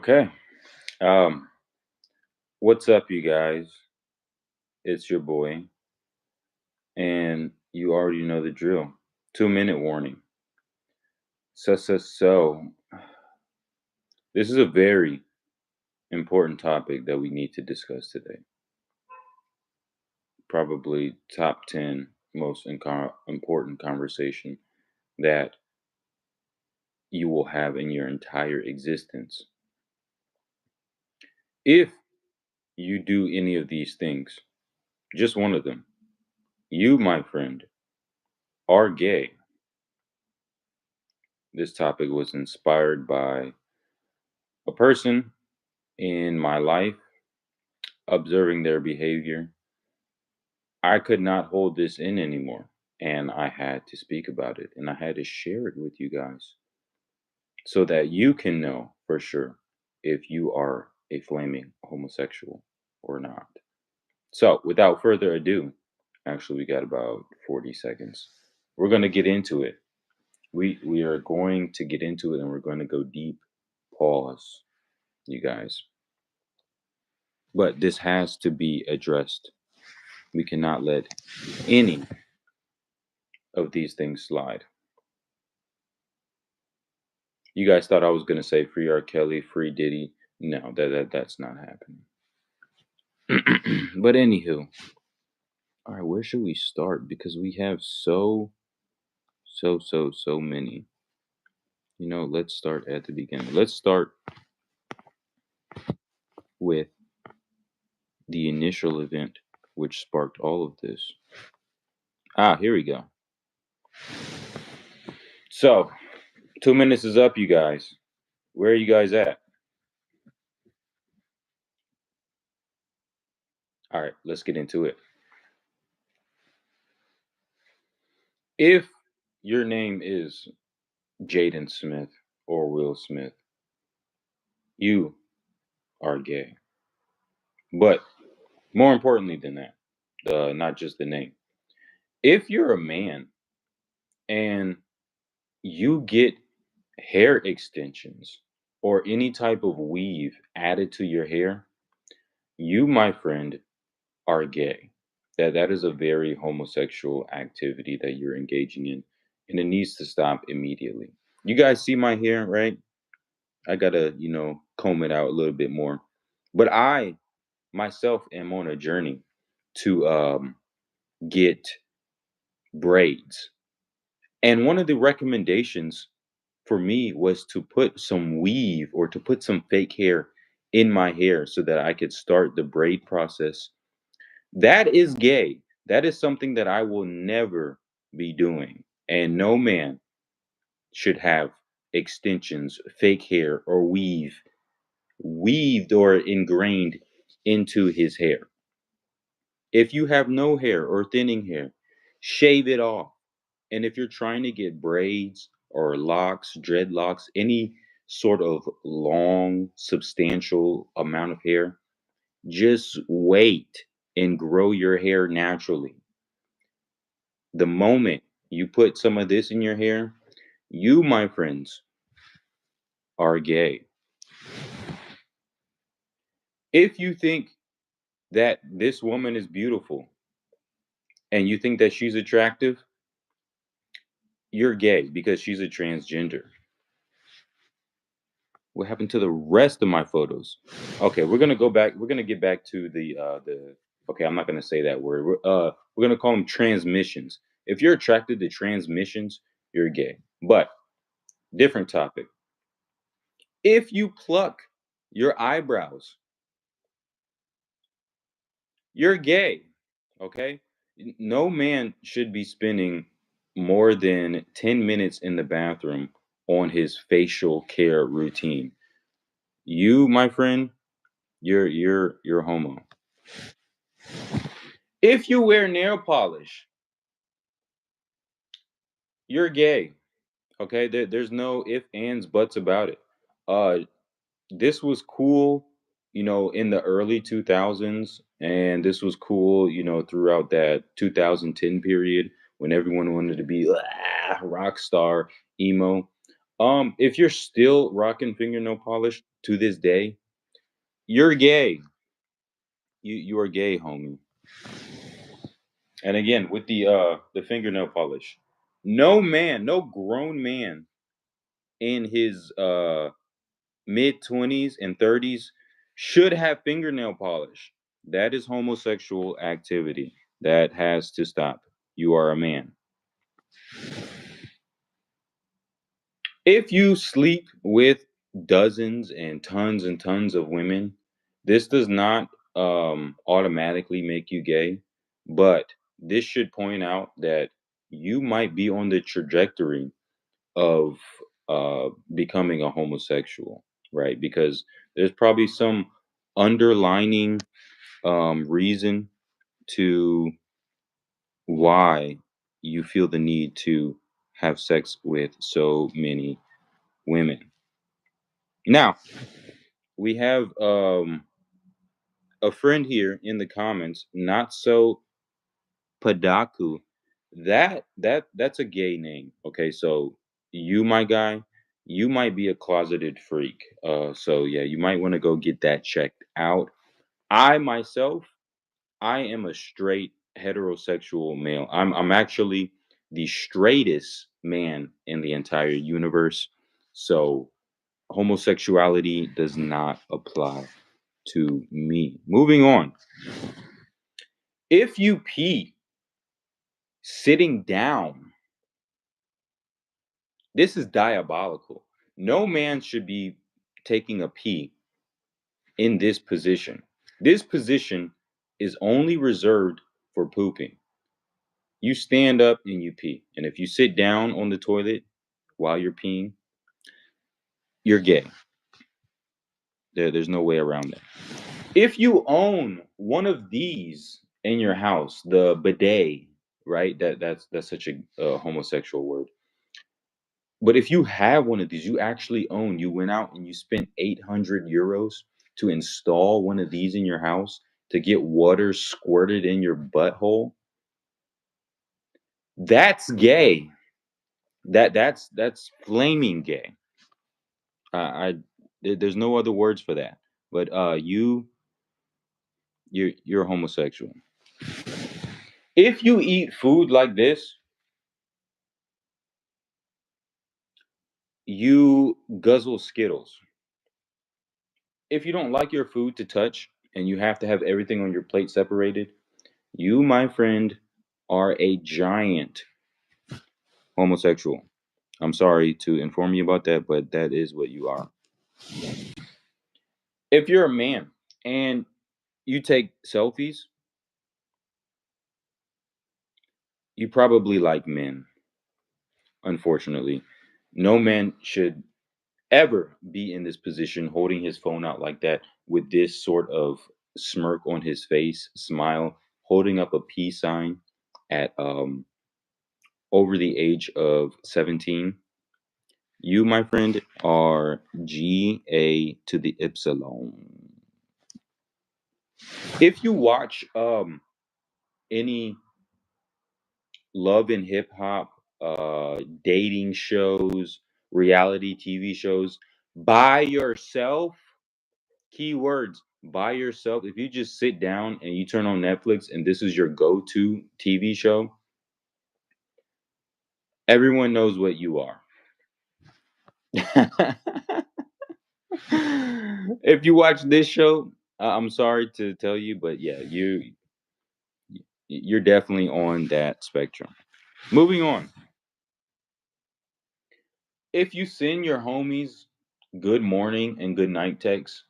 Okay. Um, what's up, you guys? It's your boy, and you already know the drill. 2 minute warning. So, this is a very important topic that we need to discuss today. Probably top 10 most important conversation that you will have in your entire existence. If you do any of these things, just one of them, you, my friend, are gay. This topic was inspired by a person in my life, observing their behavior. I could not hold this in anymore. And I had to speak about it and I had to share it with you guys so that you can know for sure if you are a flaming homosexual or not. So, without further ado, actually, we got about 40 seconds. We're going to get into it. We are going to get into it and we're going to go deep. Pause, you guys. But this has to be addressed. We cannot let any of these things slide. You guys thought I was gonna say free R. Kelly, free Diddy. No, that's not happening. But anywho, all right, where should we start? Because we have so many. Let's start at the beginning. Let's start with the initial event which sparked all of this. Here we go. So, 2 minutes is up, you guys. Where are you guys at? All right, let's get into it. If your name is Jaden Smith or Will Smith, you are gay. But more importantly than that, not just the name. If you're a man and you get hair extensions or any type of weave added to your hair, you, my friend, are gay. That is a very homosexual activity that you're engaging in, and it needs to stop immediately. You guys see my hair, right? I gotta, comb it out a little bit more. But I myself am on a journey to get braids. And one of the recommendations for me was to put some weave or to put some fake hair in my hair so that I could start the braid process. That is gay. That is something that I will never be doing. And no man should have extensions, fake hair, or weaved or ingrained into his hair. If you have no hair or thinning hair, shave it off. And if you're trying to get braids or locks, dreadlocks, any sort of long, substantial amount of hair, just wait and grow your hair naturally. The moment you put some of this in your hair, you, my friends, are gay. If you think that this woman is beautiful and you think that she's attractive, you're gay because she's a transgender. What happened to the rest of my photos? Okay, we're gonna go back. We're gonna get back to the. Okay, I'm not gonna say that word. We're gonna call them transmissions. If you're attracted to transmissions, you're gay. But different topic. If you pluck your eyebrows, you're gay. Okay, no man should be spending more than 10 minutes in the bathroom on his facial care routine. You, my friend, you're homo. If you wear nail polish, you're gay. Okay, there's no if, ands, buts about it. Uh, this was cool, in the early 2000s, and this was cool, throughout that 2010 period when everyone wanted to be rock star emo. If you're still rocking fingernail polish to this day, you're gay. You are gay, homie. And again, with the fingernail polish, no man, no grown man in his mid 20s and 30s should have fingernail polish. That is homosexual activity. That has to stop. You are a man. If you sleep with dozens and tons of women, this does not automatically make you gay, but this should point out that you might be on the trajectory of becoming a homosexual, right? Because there's probably some underlining reason to why you feel the need to have sex with so many women. Now, we have a friend here in the comments, not so Padaku. That's a gay name. Okay, so you, my guy, you might be a closeted freak. So yeah, you might want to go get that checked out. I myself, I am a straight heterosexual male. I'm actually the straightest man in the entire universe. So homosexuality does not apply to me. Moving on. If you pee sitting down, this is diabolical. No man should be taking a pee in this position. This position is only reserved for pooping. You stand up and you pee. And if you sit down on the toilet while you're peeing, you're gay. There's no way around that. If you own one of these in your house, the bidet, right? That's such a homosexual word. But if you have one of these, you actually own, you went out and you spent 800 euros to install one of these in your house to get water squirted in your butthole, that's gay. That's flaming gay. I there's no other words for that. But you're homosexual. If you eat food like this, you guzzle Skittles. If you don't like your food to touch and you have to have everything on your plate separated, you, my friend, are a giant homosexual. I'm sorry to inform you about that, but that is what you are. If you're a man and you take selfies, you probably like men, unfortunately. No man should ever be in this position holding his phone out like that with this sort of smirk on his face, smile, holding up a peace sign at over the age of 17. You, my friend, are GA to the Epsilon. If you watch any love and hip hop, dating shows, reality TV shows by yourself, keywords by yourself, if you just sit down and you turn on Netflix and this is your go to TV show, everyone knows what you are. If you watch this show, I'm sorry to tell you, but yeah, you're definitely on that spectrum. Moving on. If you send your homies good morning and good night texts,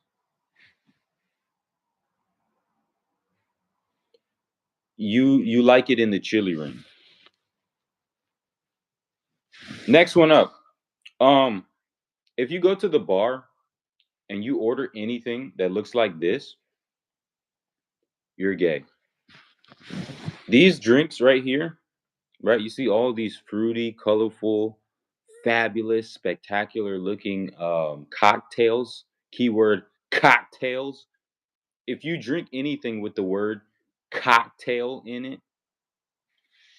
you like it in the chili room. Next one up. Um, if you go to the bar and you order anything that looks like this, you're gay. These drinks right here, right? You see all these fruity, colorful, fabulous, spectacular looking cocktails. Keyword cocktails. If you drink anything with the word cocktail in it,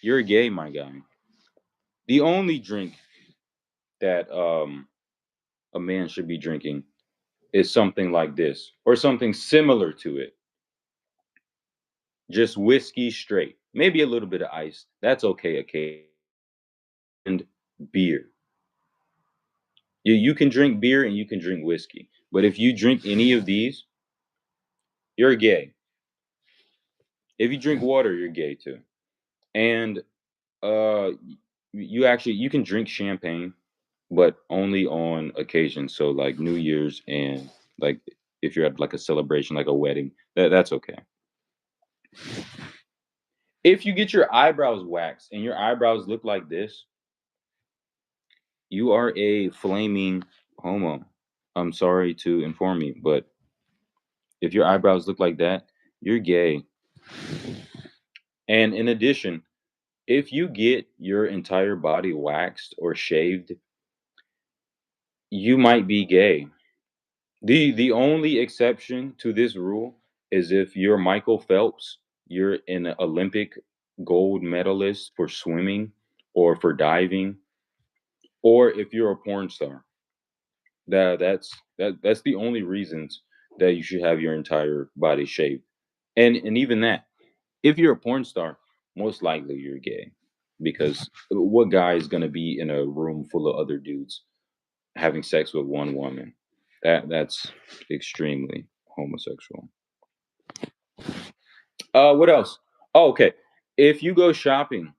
you're gay, my guy. The only drink that a man should be drinking is something like this or something similar to it. Just whiskey straight. Maybe a little bit of ice. That's okay, okay. And beer. You can drink beer and you can drink whiskey. But if you drink any of these, you're gay. If you drink water, you're gay too. And you actually you can drink champagne, but only on occasion. So like New Year's and like if you're at like a celebration, like a wedding, that's okay. If you get your eyebrows waxed and your eyebrows look like this, you are a flaming homo. I'm sorry to inform you, but if your eyebrows look like that, you're gay. And in addition, if you get your entire body waxed or shaved, you might be gay. The only exception to this rule is if you're Michael Phelps, you're an Olympic gold medalist for swimming or for diving, or if you're a porn star. That's the only reasons that you should have your entire body shaved. And even that, if you're a porn star, most likely you're gay. Because what guy is gonna be in a room full of other dudes having sex with one woman? That's extremely homosexual. What else? Oh, okay. If you go shopping,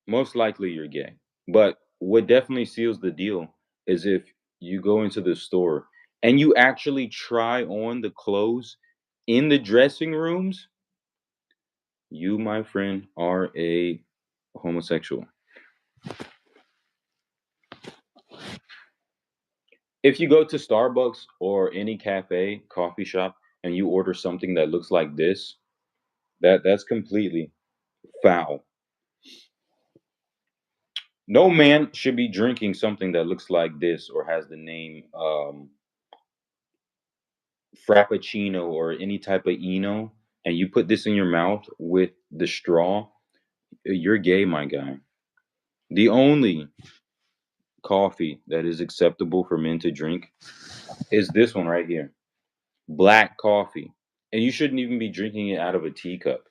most likely you're gay. But what definitely seals the deal is if you go into the store and you actually try on the clothes in the dressing rooms, you, my friend, are a homosexual. If you go to Starbucks or any cafe, coffee shop, and you order something that looks like this, that's completely foul. No man should be drinking something that looks like this or has the name Frappuccino or any type of Eno, and you put this in your mouth with the straw. You're gay, my guy. The only coffee that is acceptable for men to drink is this one right here, black coffee, and you shouldn't even be drinking it out of a teacup.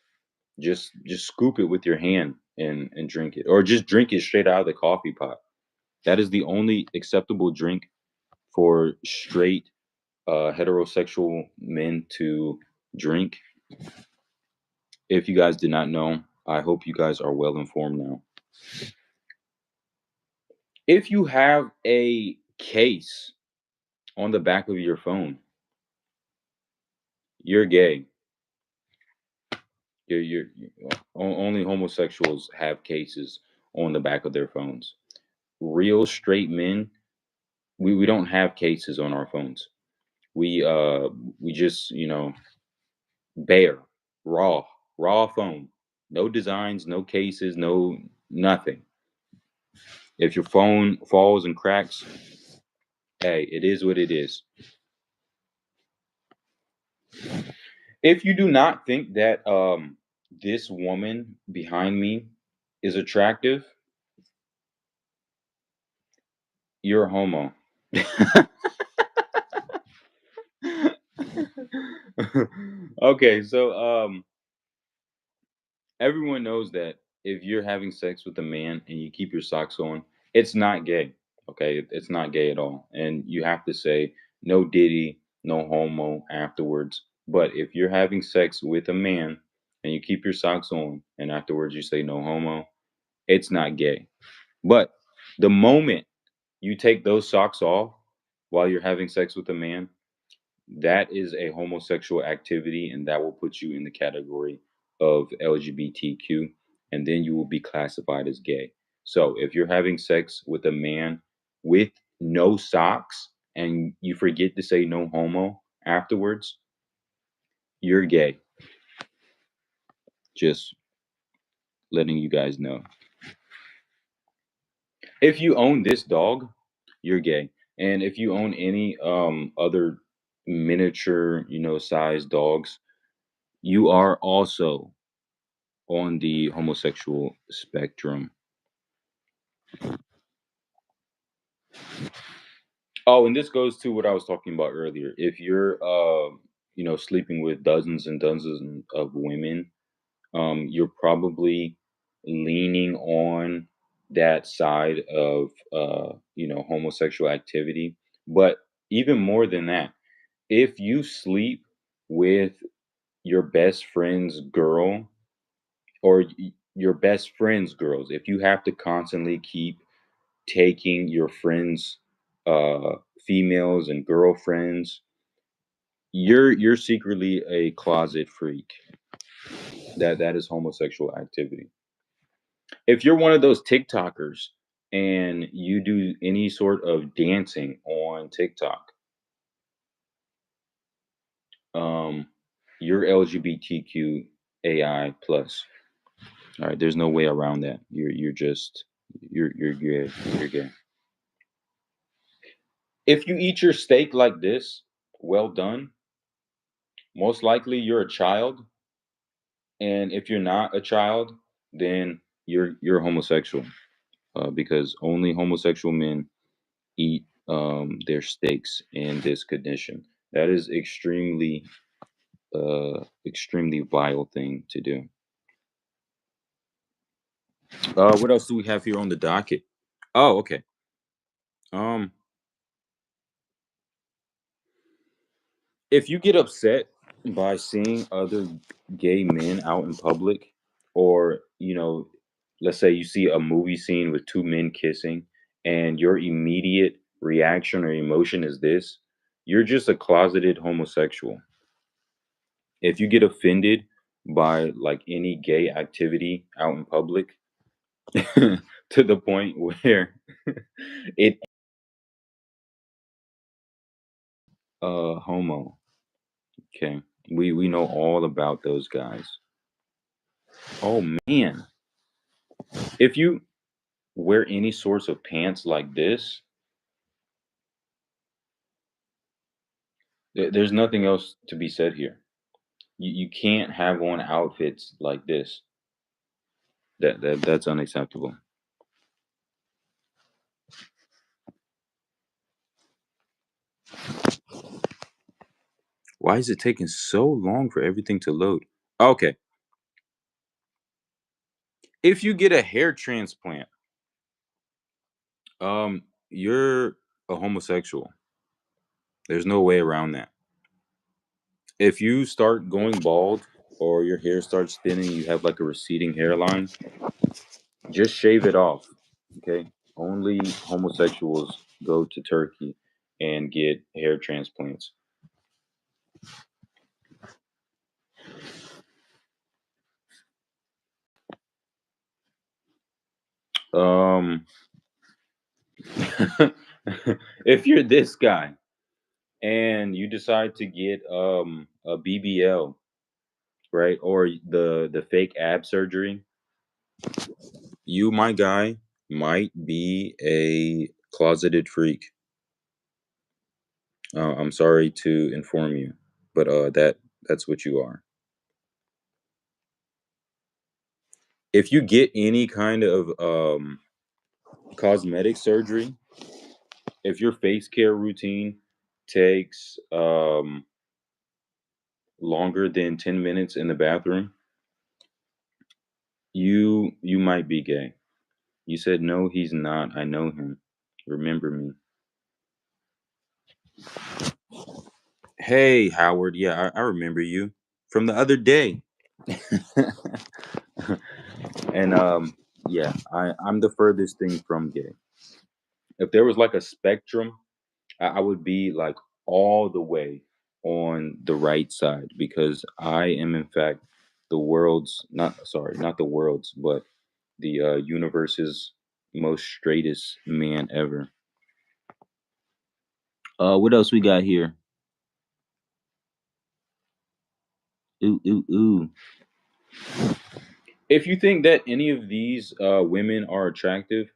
Just scoop it with your hand and drink it, or just drink it straight out of the coffee pot. That is the only acceptable drink for straight heterosexual men to drink. If you guys did not know, I hope you guys are well informed now. If you have a case on the back of your phone, you're gay. Only homosexuals have cases on the back of their phones. Real straight men, we don't have cases on our phones. We just bare, raw, raw phone. No designs, no cases, no nothing. If your phone falls and cracks, hey, it is what it is. If you do not think that this woman behind me is attractive, you're a homo. Okay, so everyone knows that if you're having sex with a man and you keep your socks on, it's not gay. Okay, it's not gay at all. And you have to say no diddy, no homo afterwards. But if you're having sex with a man and you keep your socks on and afterwards you say no homo, it's not gay. But the moment you take those socks off while you're having sex with a man, that is a homosexual activity and that will put you in the category of LGBTQ, and then you will be classified as gay. So if you're having sex with a man with no socks and you forget to say no homo afterwards, you're gay. Just letting you guys know. If you own this dog, you're gay. And if you own any other miniature, size dogs, you are also on the homosexual spectrum. Oh, and this goes to what I was talking about earlier. If you're, sleeping with dozens and dozens of women, you're probably leaning on that side of, homosexual activity. But even more than that, if you sleep with your best friend's girl or your best friend's girls, if you have to constantly keep taking your friends' females and girlfriends, you're secretly a closet freak. That is homosexual activity. If you're one of those TikTokers and you do any sort of dancing on TikTok, um, you're LGBTQAI plus. All right, there's no way around that. You're gay. You're gay. If you eat your steak like this, well done. Most likely you're a child, and if you're not a child, then you're homosexual. Because only homosexual men eat their steaks in this condition. That is extremely vile thing to do. What else do we have here on the docket? Oh, okay. Um, if you get upset by seeing other gay men out in public, or let's say you see a movie scene with two men kissing, and your immediate reaction or emotion is this, you're just a closeted homosexual. If you get offended by like any gay activity out in public to the point where it homo. Okay. We know all about those guys. Oh man. If you wear any sorts of pants like this, there's nothing else to be said here. You can't have on outfits like this. That's unacceptable. Why is it taking so long for everything to load? Okay. If you get a hair transplant, you're a homosexual. There's no way around that. If you start going bald or your hair starts thinning, you have like a receding hairline, just shave it off. Okay? Only homosexuals go to Turkey and get hair transplants. Um if you're this guy and you decide to get a BBL, right? Or the fake ab surgery, you, my guy, might be a closeted freak. I'm sorry to inform you, but that's what you are. If you get any kind of cosmetic surgery, if your face care routine takes longer than 10 minutes in the bathroom, you might be gay. You said no, he's not. I know him. Remember me. Hey, Howard. Yeah, I remember you from the other day. And yeah, I'm the furthest thing from gay. If there was like a spectrum, I would be like all the way on the right side because I am in fact the world's not the world's, but the universe's most straightest man ever. What else we got here? Ooh, ooh, ooh. If you think that any of these women are attractive,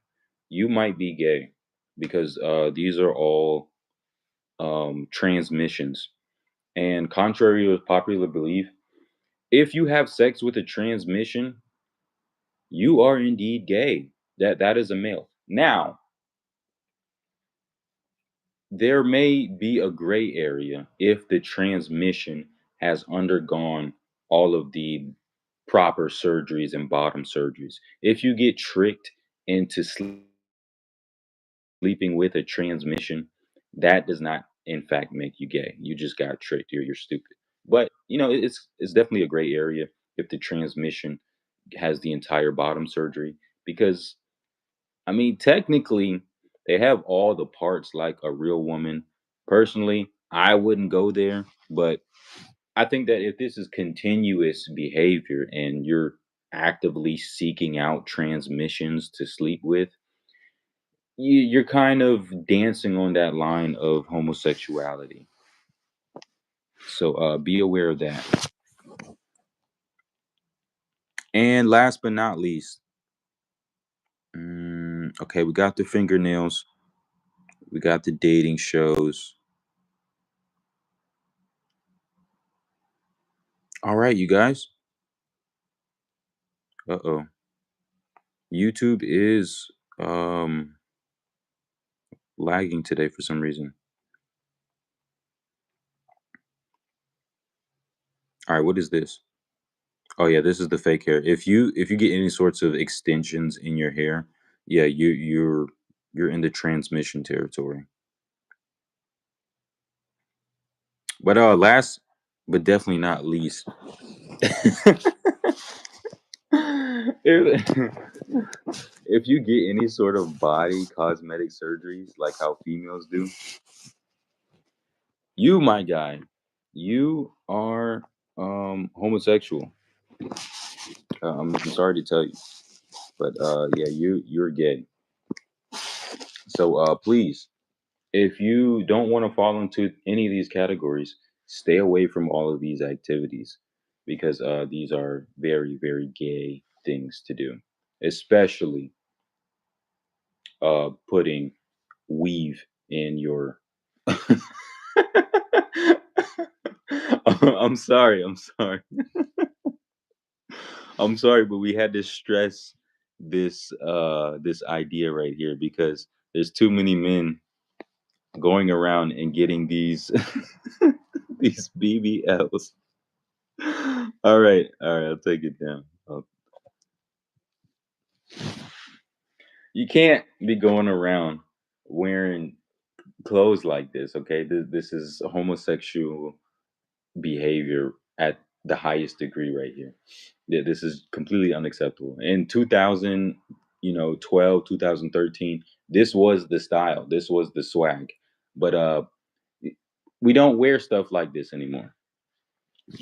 you might be gay because these are all transmissions. And contrary to popular belief, if you have sex with a transmission, you are indeed gay. That is a male. Now, there may be a gray area if the transmission has undergone all of the proper surgeries and bottom surgeries. If you get tricked into sleeping with a transmission, that does not, in fact, make you gay. You just got tricked. You're stupid. But it's definitely a gray area if the transmission has the entire bottom surgery because I mean, technically, they have all the parts like a real woman. Personally, I wouldn't go there, but I think that if this is continuous behavior and you're actively seeking out transmissions to sleep with, you're kind of dancing on that line of homosexuality. So be aware of that. And last but not least, okay, we got the fingernails, we got the dating shows. All right, you guys. Uh oh. YouTube is um lagging today for some reason. All right, what is this? Oh yeah, this is the fake hair. If you get any sorts of extensions in your hair, yeah, you're in the transmission territory. But last but definitely not least, if, if you get any sort of body cosmetic surgeries like how females do, you my guy, you are homosexual. I'm sorry to tell you. But yeah, you're gay. So please, if you don't want to fall into any of these categories, stay away from all of these activities because these are very very gay things to do, especially putting weave in your. I'm sorry. I'm sorry. I'm sorry, but we had to stress this idea right here because there's too many men going around and getting these these BBLs. All right, I'll take it down. You can't be going around wearing clothes like this. Okay, this is homosexual behavior at the highest degree right here. Yeah, this is completely unacceptable. In 2000, 12, 2013, this was the style. This was the swag. But we don't wear stuff like this anymore.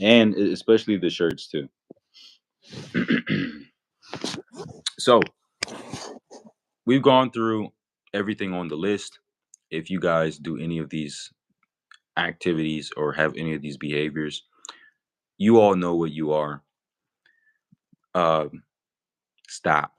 And especially the shirts too. So, we've gone through everything on the list. If you guys do any of these activities or have any of these behaviors, you all know what you are. Um, Stop.